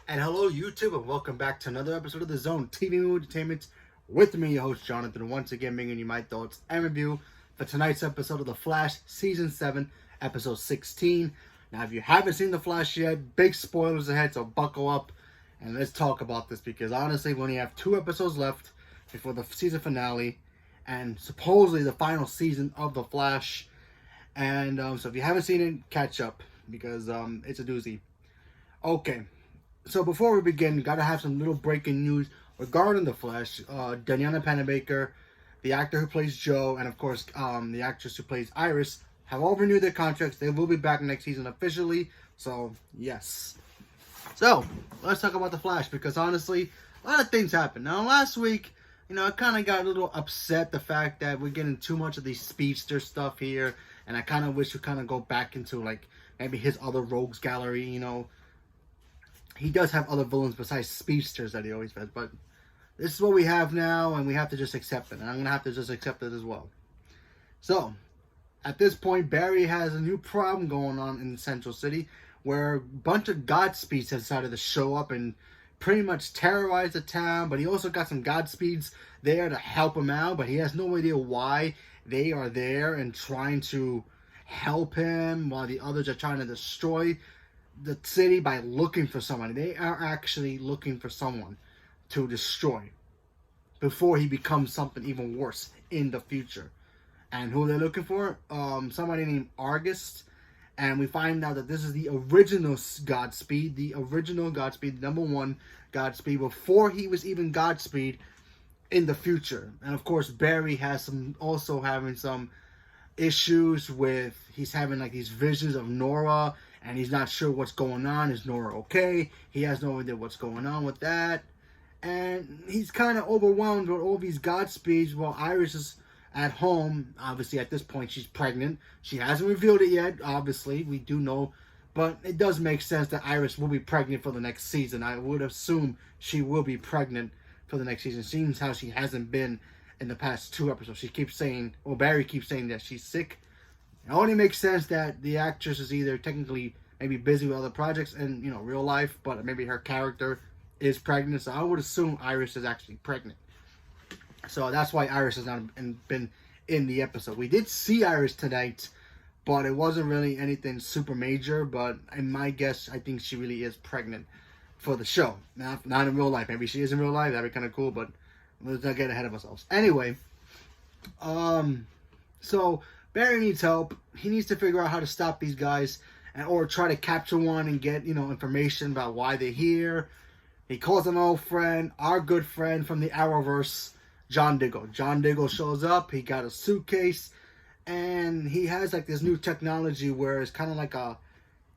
And hello, YouTube, and welcome back to another episode of The Zone TV Movie Entertainment with me, your host, Jonathan, once again bringing you my thoughts and review for tonight's episode of The Flash, Season 7, Episode 16. Now, if you haven't seen The Flash yet, big spoilers ahead, so buckle up and let's talk about this because honestly, we only have 2 episodes left before the season finale and supposedly the final season of The Flash. And so if you haven't seen it, catch up because it's a doozy. Okay. So before we begin, gotta have some little breaking news regarding the Flash. Daniela Panabaker, the actor who plays Joe, and of course the actress who plays Iris, have all renewed their contracts. They will be back next season officially. So yes. So let's talk about the Flash because honestly, a lot of things happened. Now last week, I kind of got a little upset the fact that we're getting too much of these speedster stuff here, and I kind of wish we kind of go back into like maybe his other rogues gallery. He does have other villains besides speedsters that he always has, but this is what we have now, and we have to just accept it. And I'm going to have to just accept it as well. So, at this point, Barry has a new problem going on in Central City, where a bunch of Godspeeds have decided to show up and pretty much terrorize the town, but he also got some Godspeeds there to help him out, but he has no idea why they are there and trying to help him while the others are trying to destroy the city by looking for somebody. They are actually looking for someone to destroy before he becomes something even worse in the future. And who they're looking for? Somebody named Argus. And we find out that this is the original Godspeed, the number 1 Godspeed, before he was even Godspeed in the future. And of course, Barry has also having some issues with, he's having like these visions of Nora, and he's not sure what's going on. Is Nora okay? He has no idea what's going on with that. And he's kind of overwhelmed with all these Godspeeds while Iris is at home. Obviously, at this point, she's pregnant. She hasn't revealed it yet, obviously. We do know. But it does make sense that Iris will be pregnant for the next season. I would assume she will be pregnant for the next season. Seems how she hasn't been in the past 2 episodes. She keeps saying, or Barry keeps saying that she's sick. It only makes sense that the actress is either technically maybe busy with other projects in real life, but maybe her character is pregnant. So I would assume Iris is actually pregnant. So that's why Iris has not been in the episode. We did see Iris tonight, but it wasn't really anything super major. But in my guess, I think she really is pregnant for the show. Not in real life. Maybe she is in real life. That'd be kind of cool, but let's not get ahead of ourselves. Anyway, so Barry needs help. He needs to figure out how to stop these guys or try to capture one and get, information about why they're here. He calls an old friend, our good friend from the Arrowverse, John Diggle. John Diggle shows up. He got a suitcase, and he has like this new technology where it's kind of like a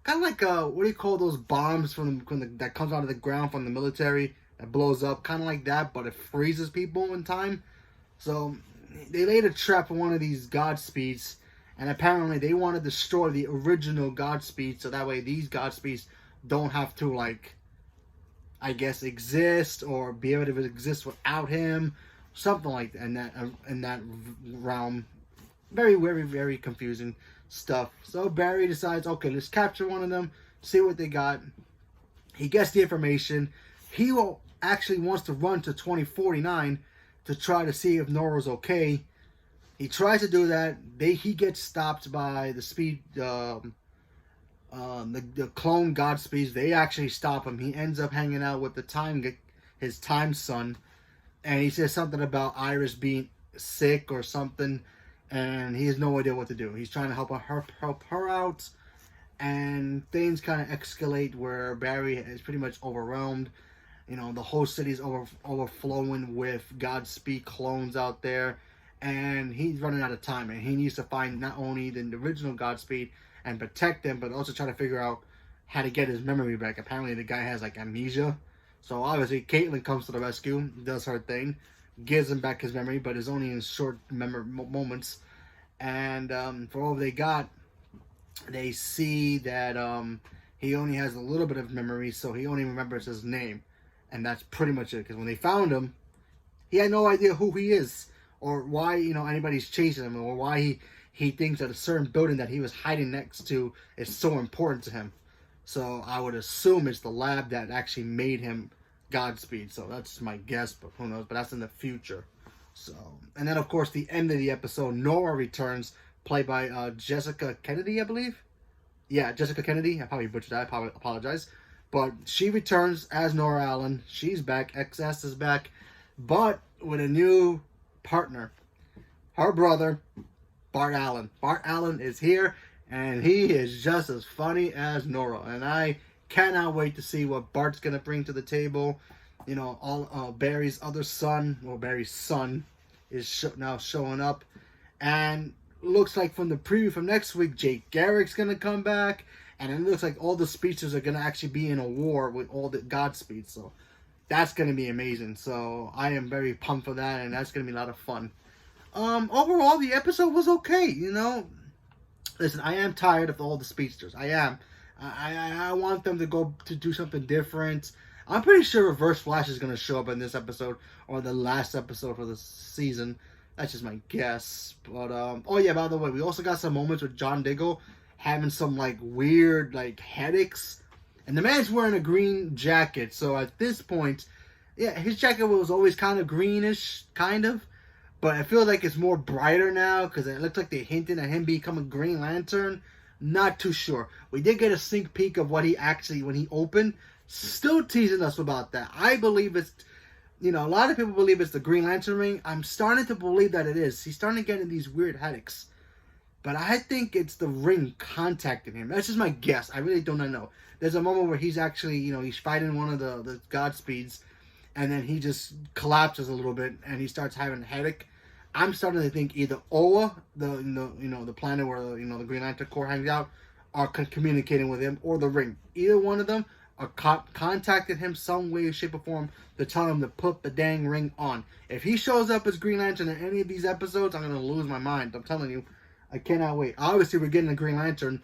what do you call those bombs that comes out of the ground from the military that blows up, kind of like that, but it freezes people in time. So they laid a trap for one of these Godspeeds, and apparently they want to destroy the original Godspeed, so that way these Godspeeds don't have to, like, I guess, exist or be able to exist without him, something like that in that realm. Very, very, very confusing stuff. So Barry decides, okay, let's capture one of them, see what they got. He gets the information. He actually wants to run to 2049 to try to see if Nora's okay. He tries to do that. He gets stopped by the clone Godspeeds. They actually stop him. He ends up hanging out with his time son, and he says something about Iris being sick or something, and he has no idea what to do. He's trying to help her out, and things kind of escalate where Barry is pretty much overwhelmed. The whole city's overflowing with Godspeed clones out there. And he's running out of time, and he needs to find not only the original Godspeed and protect them, but also try to figure out how to get his memory back. Apparently, the guy has like amnesia, so obviously Caitlin comes to the rescue, does her thing, gives him back his memory, but it's only in short moments. And for all they got, they see that he only has a little bit of memory, so he only remembers his name, and that's pretty much it. Because when they found him, he had no idea who he is, or why anybody's chasing him, or why he thinks that a certain building that he was hiding next to is so important to him. So I would assume it's the lab that actually made him Godspeed. So that's my guess, but who knows? But that's in the future. So, and then of course the end of the episode, Nora returns, played by Jessica Kennedy, I believe. Yeah, Jessica Kennedy. I probably butchered that. I apologize. But she returns as Nora Allen. She's back. XS is back, but with a new partner. Her brother, Bart Allen. Bart Allen is here, and he is just as funny as Nora. And I cannot wait to see what Bart's gonna bring to the table. You know, all Barry's other son, well, Barry's son, is now showing up, and looks like from the preview from next week, Jake Garrick's gonna come back, and it looks like all the speeches are gonna actually be in a war with all the Godspeed. So that's gonna be amazing. So I am very pumped for that, and that's gonna be a lot of fun. Overall, the episode was okay. You know, listen, I am tired of all the speedsters. I am. I want them to go to do something different. I'm pretty sure Reverse Flash is going to show up in this episode or the last episode for the season. That's just my guess. But, oh yeah, by the way, we also got some moments with John Diggle having some, like, weird, like, headaches. And the man's wearing a green jacket. So at this point, yeah, his jacket was always kind of greenish, kind of. But I feel like it's more brighter now because it looks like they're hinting at him becoming Green Lantern. Not too sure. We did get a sneak peek of what he actually, when he opened, still teasing us about that. I believe it's, you know, a lot of people believe it's the Green Lantern ring. I'm starting to believe that it is. He's starting to get in these weird headaches. But I think it's the ring contacting him. That's just my guess. I really don't know. There's a moment where he's actually, you know, he's fighting one of the Godspeeds, and then he just collapses a little bit, and he starts having a headache. I'm starting to think either Oa, the planet where the Green Lantern Corps hangs out, are communicating with him, or the ring. Either one of them are contacting him some way, shape, or form to tell him to put the dang ring on. If he shows up as Green Lantern in any of these episodes, I'm gonna lose my mind. I'm telling you, I cannot wait. Obviously, we're getting a Green Lantern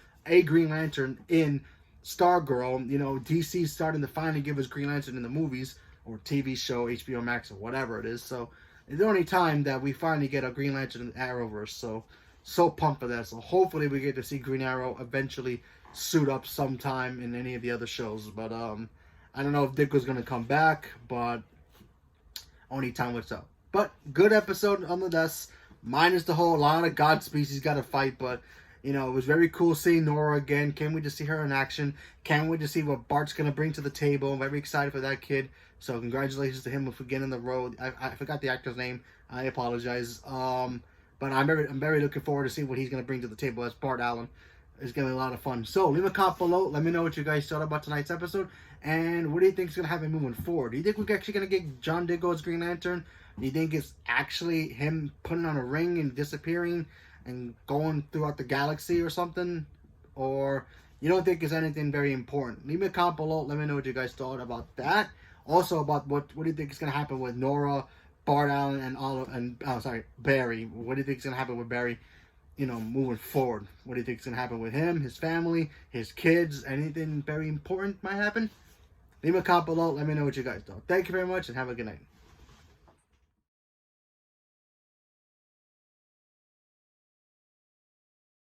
in Stargirl. You know, DC's starting to finally give us Green Lantern in the movies or TV show, HBO Max, or whatever it is. So it's the only time that we finally get a Green Lantern in the Arrowverse. So pumped for that. So hopefully we get to see Green Arrow eventually suit up sometime in any of the other shows. But I don't know if Dick was gonna come back, but only time will tell. But good episode nonetheless. Minus the whole lot of God species got to fight, but you know, it was very cool seeing Nora again. Can't wait to see her in action. Can't wait to see what Bart's gonna bring to the table. I'm very excited for that kid. So congratulations to him for getting the role. I forgot the actor's name. I apologize. But I'm very looking forward to see what he's gonna bring to the table as Bart Allen. It's gonna be a lot of fun. So leave a comment below. Let me know what you guys thought about tonight's episode, and what do you think is gonna happen moving forward? Do you think we're actually gonna get John Diggle as Green Lantern? Do you think it's actually him putting on a ring and disappearing and going throughout the galaxy or something? Or you don't think it's anything very important? Leave me a comment below. Let me know what you guys thought about that. Also about what do you think is gonna happen with Nora, Bart Allen, and Barry? What do you think is gonna happen with Barry? You know, moving forward, what do you think is gonna happen with him, his family, his kids? Anything very important might happen? Leave me a comment below. Let me know what you guys thought. Thank you very much, and have a good night.